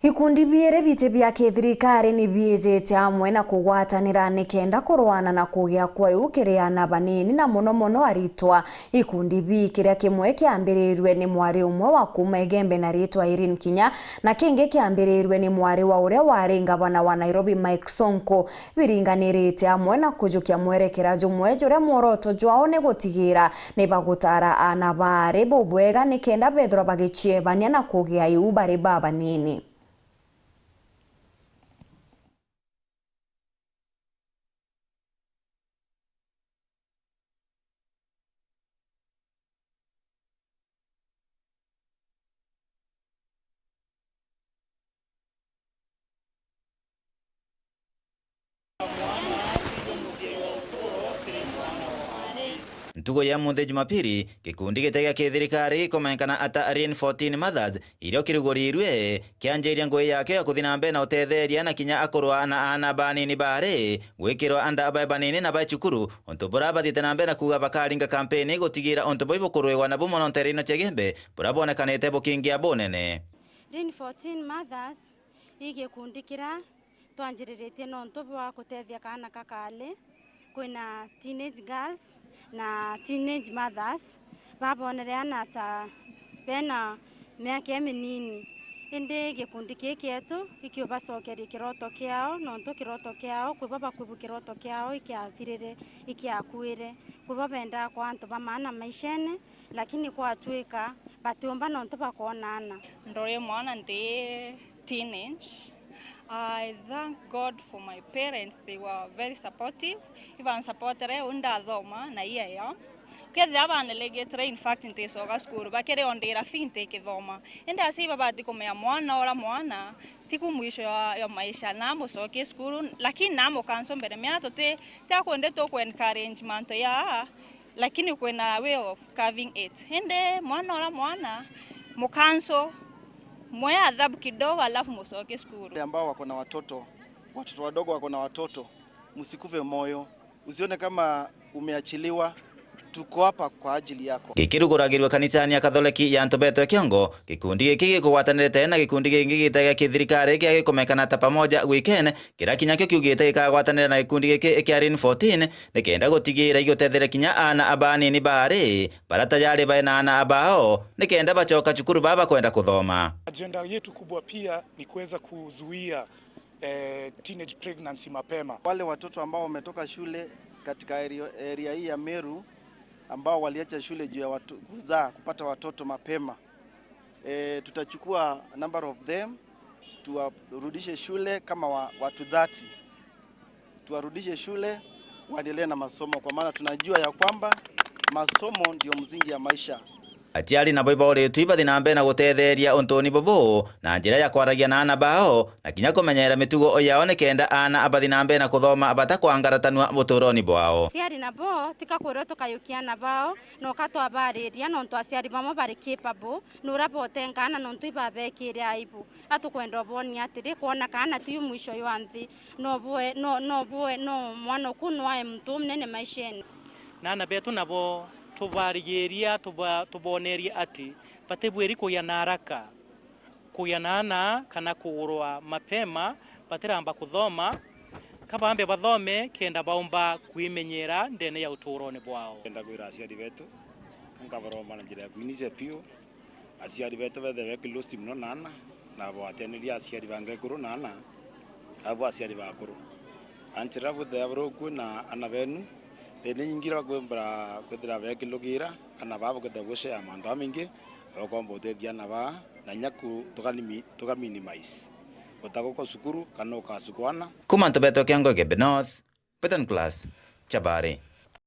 Ikundi biere bite bia thirikari ni biejete hamwe na kugwatanira nikenda kurwana na kugia kwa ukiriana banini na muno aritwa. Ikundi bi kiria kimwe kiambirirwe ni mwari umwe wa kuma Igembe na ritwa Irene Kinya na kingi kiambirirwe ni mwari wa uria wari ngavana wa Nairobi Mike Sonko. Biringanirite hamwe na kujukia mwerekera jumwe juria muoroto jwao ni gutigira ni bagutara ana bari bubwega nikenda bethura bagichiebania na kugia iu bari baba nini. Ntugo ya munthe Jumapili gikundi gitega kithirikari komenkana ata Arene 14 Mothers irio kirugorirwe kianjiria ngui yake ya kuthina mbe na utetheria na Kinya akorwa na ana banini bare gwikirwa anda abae banini na bachukuru onto bora bathite na mbe na kuga bakaringa campaign gutigira onto boibo kurwewa na bumono nterino chegembe bora bonekanite bukingia bonene. Arene 14 Mothers igikundi kira twanjiriretie nonto bwa kutethia kana kakale kwina teenage girls na teenage mothers babonereana ta bena miaka minini indi gikundi kikietu ikiubacokeria kiroto kiao nonto kiroto kiao kwibaba kwibu kiroto kiao ikiathirire ikiakuire kwiba benda kwa antu bamana maishene lakini kwa twika batiumba nonto bakonana ndore mwana ndi teenage. I thank God for my parents. They were very supportive. Even supportere unda thoma na iya ya. Kethe abana legetre in fact inte soga school bakere ondera finte kithoma. Enda asiba bati komea mwana ora mwana tiku mwisho ya maisha namo soke school lakini namo kanso mbere miato te kwende to ku encouragement ya lakini kwena way of carving it. Ende mwana ora mwana mukanso moya adhabu kidogo alafu musoke skuru. Ambao wako na watoto wadogo wako na watoto, msikuve moyo, usione kama umeachiliwa, tuko hapa kwa ajili yako. Gikiruguragirwe kanisani ya Katholiki ya Ntobeto Kiongo, gikundi giki gikugwatanirite na gikundi gingi gitega kithirikari kia gikomekana ta pamoja weekend kira Kinya kio kiugite gikagwatanira na gikundi giki kia Arene 14 nikenda gutigira igotethera Kinya ana abanini bari barata yari baina ana abao nikenda bachoka chukuru baba kwenda kuthoma. Agenda yetu kubwa pia ni kuweza kuzuia teenage pregnancy mapema. Wale watoto ambao wametoka shule katika area hii ya Meru ambao waliacha shule juu ya kuzaa kupata watoto mapema, tutachukua number of them tuwarudishe shule kama watu 30, tuwarudishe shule waendelee na masomo, kwa maana tunajua ya kwamba masomo ndio msingi ya maisha. Atiari na boibo ri tuiba dinambe na gutetheria ontoni bobo na njira ya kwaragia na ana bao na Kinya kumenyera mitugo oyao nikenda ana abadinambe na kuthoma abatakwangaratanwa muturoni bwao. Ciari na bo tika kwiro tukayukiana bao no katwabariria nonto aciari bamo bari capable nura botengana nonto ibabekire aibu atukwenda boni atiri kuona kana tiu mwisho ywanthi no mwana kunwa mtu mnene maisheni nana betu nabo tubarigeria tuboneria ati batebweri kuyana haraka kuyanana kana kuurwa mapema batiramba kuthoma kabambe bathome kenda baumba kwimenyera ndene ya uturone bwao. Kenda kwira aciari betu nkabaroma na njira ya kwinise pio aciari betu bethe bekilosi mno nana na bwateniria aciari bangekuru nana abo aciari bakuru antira buthe abroku na anabenu ene nyingira kwembra kwethira bekilogira kana babo kwethe gushe amando amingi bakomba uteithia na ba na nyaku tukaminimize utagoko sukuru kana ukasukwana Kuma Ntobeto Kiongo Igembe North Beton Class Chabari.